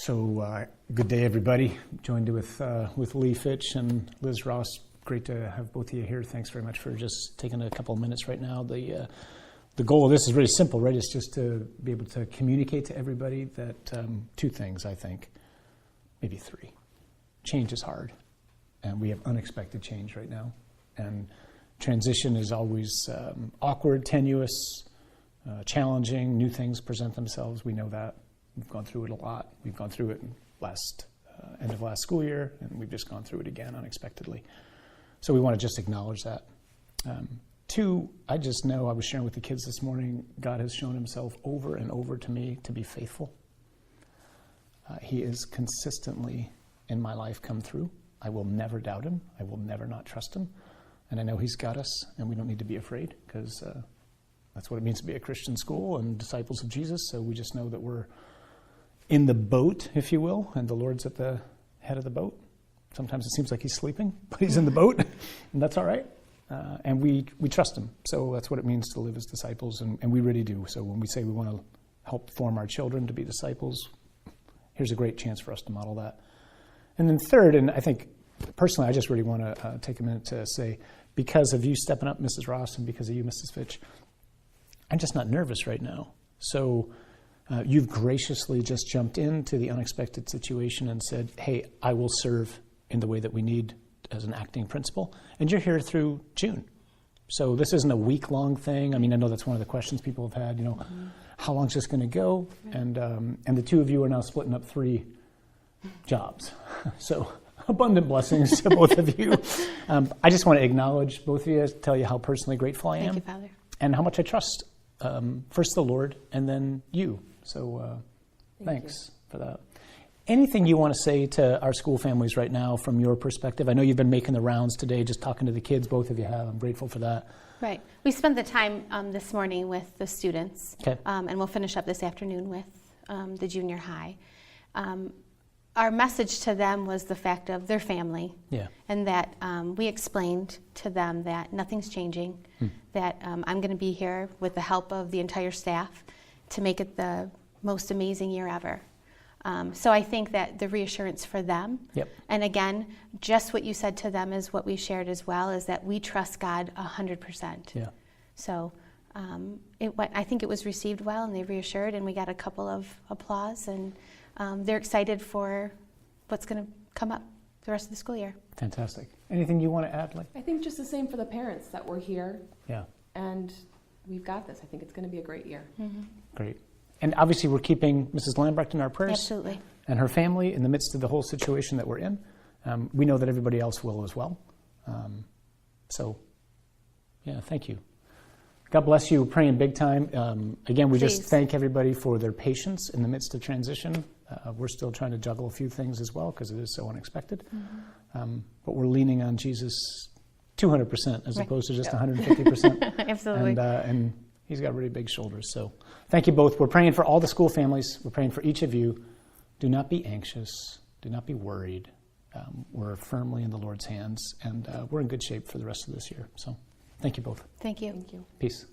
Good day, everybody. Joined with Lee Fitch and Liz Ross. Great to have both of you here. Thanks very much for just taking a couple of minutes right now. The goal of this is really simple, right? It's just to be able to communicate to everybody that two things, I think, maybe three. Change is hard, and we have unexpected change right now. And transition is always awkward, tenuous, challenging. New things present themselves. We know that. We've gone through it a lot. We've gone through it end of last school year, and we've just gone through it again unexpectedly. So we want to just acknowledge that. Two, I just know, I was sharing with the kids this morning, God has shown himself over and over to me to be faithful. He is consistently in my life come through. I will never doubt him. I will never not trust him. And I know he's got us, and we don't need to be afraid, because that's what it means to be a Christian school and disciples of Jesus. So we just know that we're in the boat, if you will, and the Lord's at the head of the boat. Sometimes it seems like he's sleeping, but he's in the boat, and that's all right. And we trust him. So that's what it means to live as disciples, and we really do. So when we say we want to help form our children to be disciples, here's a great chance for us to model that. And then third, and I think personally I just really want to take a minute to say, because of you stepping up, Mrs. Ross, and because of you, Mrs. Fitch, I'm just not nervous right now. So you've graciously just jumped into the unexpected situation and said, hey, I will serve in the way that we need as an acting principal. And you're here through June. So this isn't a week-long thing. I mean, I know that's one of the questions people have had, how long is this going to go? And the two of you are now splitting up 3 jobs. So abundant blessings to both of you. I just want to acknowledge both of you, tell you how personally grateful I am. Thank you, Father. And how much I trust. First the Lord, and then you. So thanks for that. Anything you want to say to our school families right now from your perspective? I know you've been making the rounds today, just talking to the kids. Both of you have. I'm grateful for that. Right. We spent the time this morning with the students, okay. And we'll finish up this afternoon with the junior high. Our message to them was the fact of their family, and that we explained to them that nothing's changing, that I'm going to be here with the help of the entire staff to make it the most amazing year ever. So I think that the reassurance for them, and again, just what you said to them is what we shared as well, is that we trust God 100%. Yeah. So I think it was received well, and they reassured, and we got a couple of applause, and they're excited for what's going to come up the rest of the school year. Fantastic. Anything you want to add, Lee? I think just the same for the parents that we're here. Yeah. And we've got this. I think it's going to be a great year. Mm-hmm. Great. And obviously we're keeping Mrs. Lambrecht in our prayers. Absolutely. And her family in the midst of the whole situation that we're in. We know that everybody else will as well. Thank you. God bless you. We're praying big time. Again, we just thank everybody for their patience in the midst of transition. We're still trying to juggle a few things as well because it is so unexpected. Mm-hmm. But we're leaning on Jesus 200% as opposed to just 150%. Absolutely. And he's got really big shoulders. So thank you both. We're praying for all the school families. We're praying for each of you. Do not be anxious. Do not be worried. We're firmly in the Lord's hands, and we're in good shape for the rest of this year. So thank you both. Thank you. Thank you. Peace.